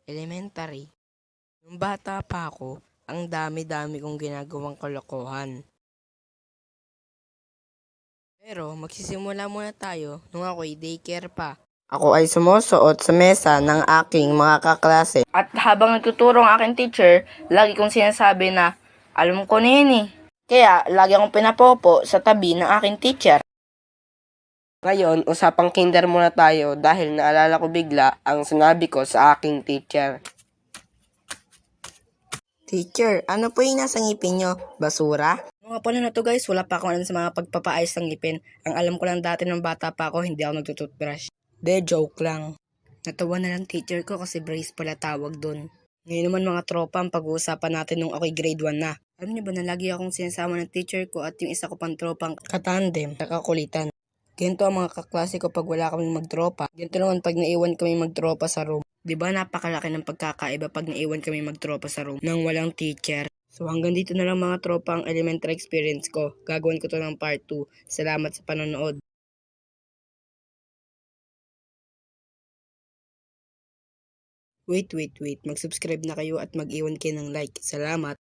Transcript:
Elementary. Nung bata pa ako, ang dami-dami kong ginagawang kalokohan. Pero magsisimula muna tayo nung ako'y daycare pa. Ako ay sumusuot sa mesa ng aking mga kaklase. At habang nagtuturo ang aking teacher, lagi kong sinasabi na, alam ko na yun eh. Kaya lagi akong pinapopo sa tabi ng aking teacher. Ngayon, usapang kinder muna tayo dahil naalala ko bigla ang sinabi ko sa aking teacher. Teacher, ano po yung nasa ngipin nyo? Basura? Mga panahon na to guys, wala pa akong alam sa mga pagpapaayos ng ngipin. Ang alam ko lang dati nung bata pa ako, hindi ako nagtutoothbrush. De, joke lang. Natawa na lang teacher ko kasi brace pala tawag dun. Ngayon naman mga tropa, ang pag-uusapan natin nung ako'y grade 1 na. Alam niyo ba na lagi akong sinasama ng teacher ko at yung isa ko pang tropang katandem, nakakulitan. Ganito ang mga kaklase ko pag wala kaming magtropa. Ganito naman pag naiwan kami magtropa sa room. Diba napakalaki ng pagkakaiba pag naiwan kami magtropa sa room nang walang teacher. So hanggang dito na lang mga tropa ang elementary experience ko. Gagawin ko to ng part 2. Salamat sa panonood. Wait. Mag-subscribe na kayo at mag-iwan kayo ng like. Salamat.